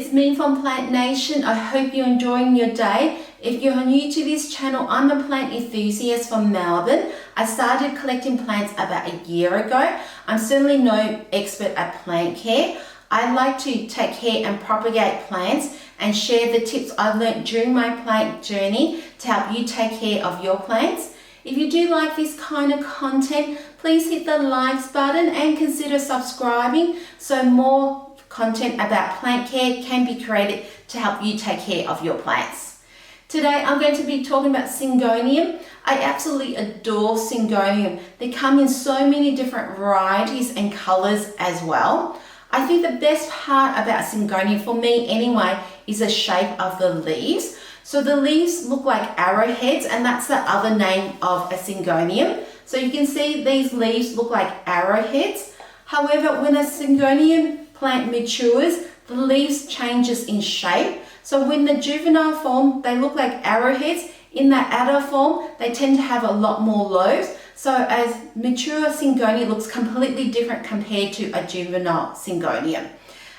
it's me from Plant Nation. I hope you're enjoying your day. If you're new to this channel, I'm a plant enthusiast from Melbourne. I started collecting plants about a year ago. I'm certainly no expert at plant care. I like to take care and propagate plants and share the tips I've learned during my plant journey to help you take care of your plants. If you do like this kind of content, please hit the likes button and consider subscribing so more content about plant care can be created to help you take care of your plants. Today I'm going to be talking about Syngonium. I absolutely adore Syngonium. They come in so many different varieties and colors as well. I think the best part about Syngonium, for me anyway, is the shape of the leaves. So the leaves look like arrowheads, and that's the other name of a Syngonium. So you can see these leaves look like arrowheads. However, when a Syngonium plant matures, the leaves changes in shape. So when the juvenile form, they look like arrowheads. In the adult form, they tend to have a lot more lobes. So as mature Syngonium looks completely different compared to a juvenile Syngonium.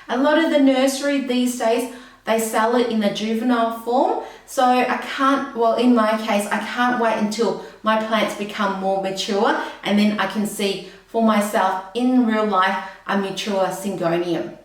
A lot of the nursery these days, they sell it in a juvenile form. So in my case, I can't wait until my plants become more mature and then I can see for myself in real life a mature Syngonium.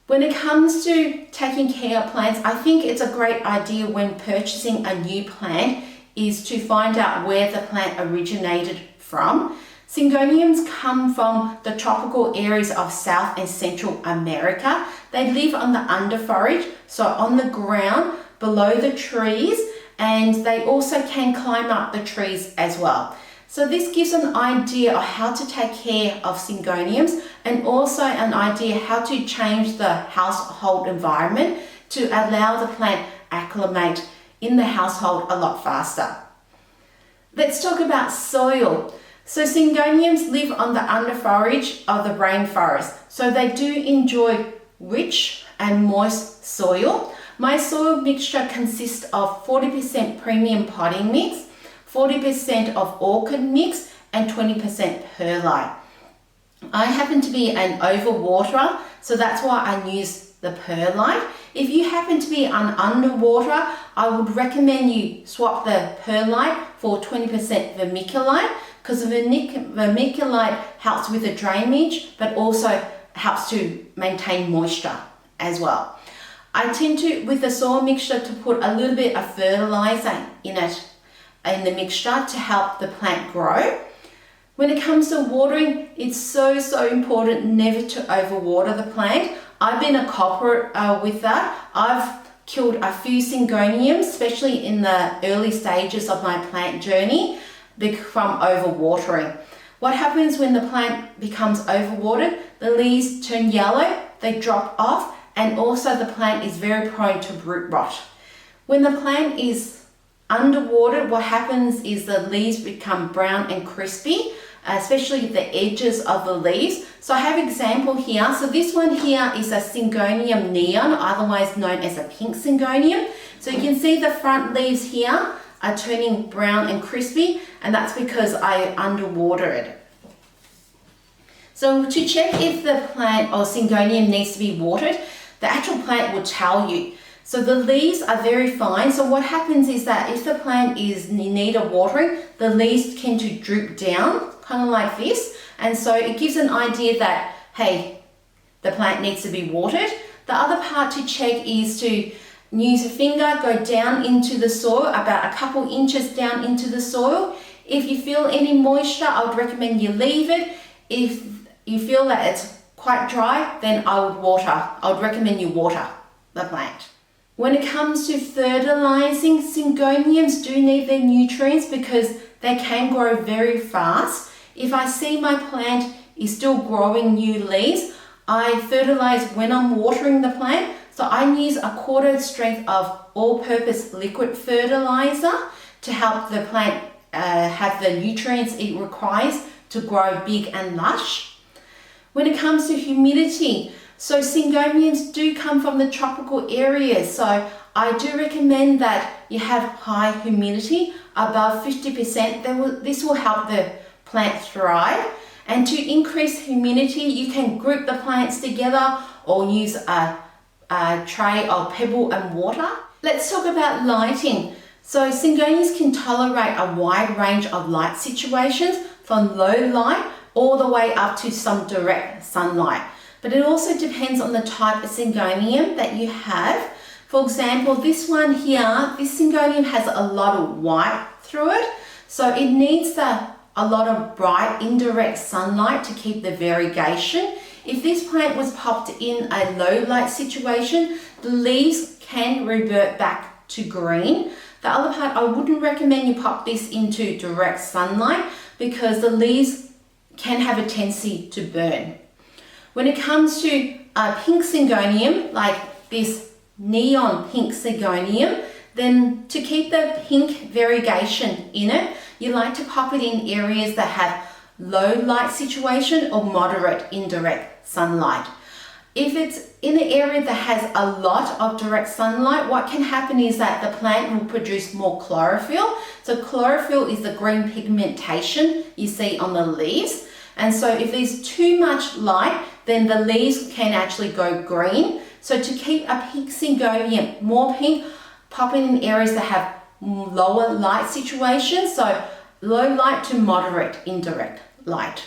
When it comes to taking care of plants, I think it's a great idea when purchasing a new plant is to find out where the plant originated from. Syngoniums come from the tropical areas of South and Central America. They live on the underfoliage, so on the ground below the trees, and they also can climb up the trees as well. So this gives an idea of how to take care of Syngoniums and also an idea how to change the household environment to allow the plant acclimate in the household a lot faster. Let's talk about soil. So Syngoniums live on the underfoliage of the rainforest. So they do enjoy rich and moist soil. My soil mixture consists of 40% premium potting mix, 40% of orchid mix, and 20% perlite. I happen to be an overwaterer, so that's why I use the perlite. If you happen to be an underwater, I would recommend you swap the perlite for 20% vermiculite, because the vermiculite helps with the drainage, but also helps to maintain moisture as well. I tend to, with the soil mixture, to put a little bit of fertilizer in the mixture to help the plant grow. When it comes to watering, it's so important never to overwater the plant. I've been a culprit with that. I've killed a few Syngoniums, especially in the early stages of my plant journey, from overwatering. What happens when the plant becomes overwatered? The leaves turn yellow, they drop off, and also the plant is very prone to root rot. When the plant is underwater, what happens is the leaves become brown and crispy, especially the edges of the leaves. So I have an example here. So this one here is a Syngonium neon, otherwise known as a pink Syngonium. So you can see the front leaves here are turning brown and crispy, and that's because I underwatered it. So to check if the plant or Syngonium needs to be watered, the actual plant will tell you. So the leaves are very fine. So what happens is that if the plant is in need of watering, the leaves tend to droop down, kind of like this. And so it gives an idea that, hey, the plant needs to be watered. The other part to check is to use a finger, go down into the soil, about a couple inches down into the soil. If you feel any moisture, I would recommend you leave it. If you feel that it's quite dry, then I would recommend you water the plant. When it comes to fertilizing, Syngoniums do need their nutrients because they can grow very fast. If I see my plant is still growing new leaves, I fertilize when I'm watering the plant. So I use a quarter strength of all-purpose liquid fertilizer to help the plant have the nutrients it requires to grow big and lush. When it comes to humidity, so Syngoniums do come from the tropical areas, so I do recommend that you have high humidity, above 50%. This will help the plant thrive. And to increase humidity, you can group the plants together or use a tray of pebble and water. Let's talk about lighting. So Syngoniums can tolerate a wide range of light situations, from low light all the way up to some direct sunlight. But it also depends on the type of Syngonium that you have. For example, this one here, this Syngonium has a lot of white through it, so it needs a lot of bright indirect sunlight to keep the variegation. If this plant was popped in a low light situation, the leaves can revert back to green. The other part, I wouldn't recommend you pop this into direct sunlight because the leaves can have a tendency to burn. When it comes to a pink Syngonium, like this neon pink Syngonium, then to keep the pink variegation in it, you like to pop it in areas that have low light situation or moderate indirect sunlight. If it's in an area that has a lot of direct sunlight, what can happen is that the plant will produce more chlorophyll. So chlorophyll is the green pigmentation you see on the leaves. And so if there's too much light, then the leaves can actually go green. So to keep a pink Syngonium more pink, pop it in areas that have lower light situations. So low light to moderate indirect light.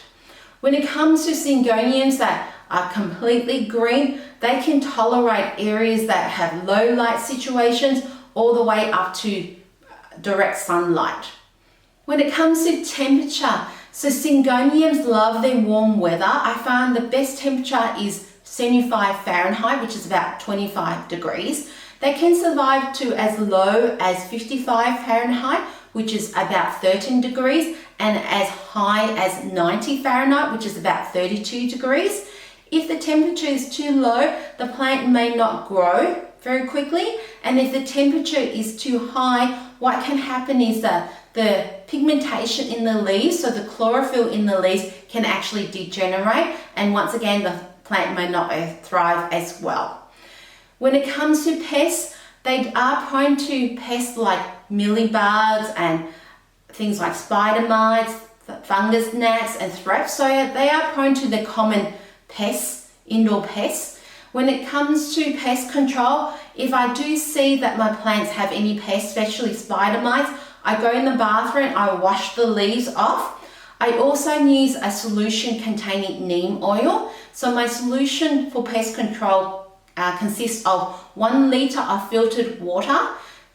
When it comes to Syngoniums that are completely green, they can tolerate areas that have low light situations all the way up to direct sunlight. When it comes to temperature, so Syngoniums love their warm weather. I found the best temperature is 75 Fahrenheit, which is about 25 degrees. They can survive to as low as 55 Fahrenheit, which is about 13 degrees, and as high as 90 Fahrenheit, which is about 32 degrees. If the temperature is too low, the plant may not grow very quickly. And if the temperature is too high, what can happen is that the pigmentation in the leaves, so the chlorophyll in the leaves, can actually degenerate. And once again, the plant may not thrive as well. When it comes to pests, they are prone to pests like mealybugs and things like spider mites, fungus gnats and thrips. So they are prone to the common pests, indoor pests. When it comes to pest control, if I do see that my plants have any pests, especially spider mites, I go in the bathroom, I wash the leaves off. I also use a solution containing neem oil. So my solution for pest control consists of 1 litre of filtered water,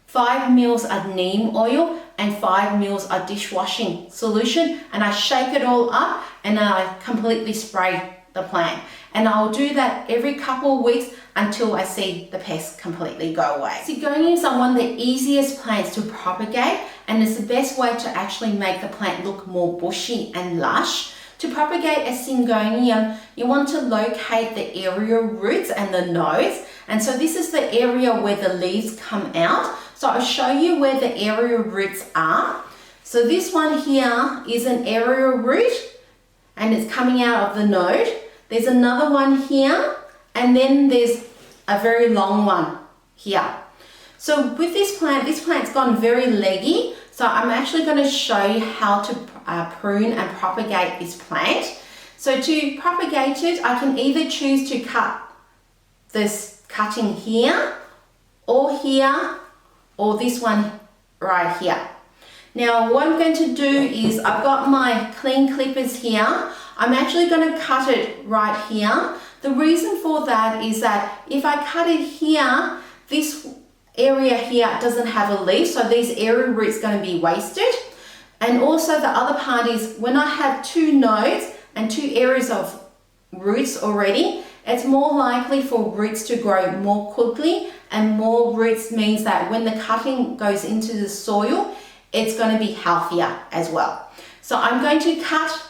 5 ml of neem oil and 5 ml of dishwashing solution, and I shake it all up and I completely spray the plant. And I'll do that every couple of weeks until I see the pests completely go away. Syngoniums are one of the easiest plants to propagate, and it's the best way to actually make the plant look more bushy and lush. To propagate a Syngonium, you want to locate the aerial roots and the nodes. And so this is the area where the leaves come out. So I'll show you where the aerial roots are. So this one here is an aerial root and it's coming out of the node. There's another one here, and then there's a very long one here. So with this plant's gone very leggy. So I'm actually going to show you how to prune and propagate this plant. So to propagate it, I can either choose to cut this cutting here, or this one right here. Now what I'm going to do is, I've got my clean clippers here. I'm actually going to cut it right here. The reason for that is that if I cut it here, this area here doesn't have a leaf, so these aerial roots are going to be wasted. And also the other part is, when I have 2 nodes and 2 areas of roots already, it's more likely for roots to grow more quickly, and more roots means that when the cutting goes into the soil, it's going to be healthier as well. So I'm going to cut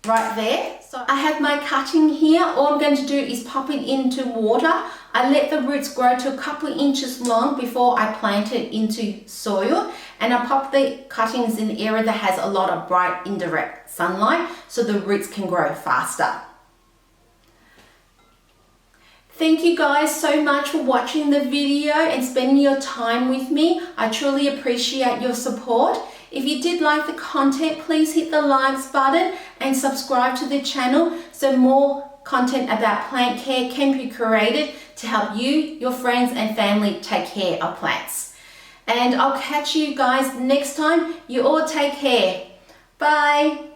right there. So I have my cutting here. All I'm going to do is pop it into water. I let the roots grow to a couple of inches long before I plant it into soil, and I pop the cuttings in the area that has a lot of bright indirect sunlight so the roots can grow faster. Thank you guys so much for watching the video and spending your time with me. I truly appreciate your support. If you did like the content, please hit the likes button and subscribe to the channel so more content about plant care can be created to help you, your friends and family take care of plants. And I'll catch you guys next time. You all take care. Bye.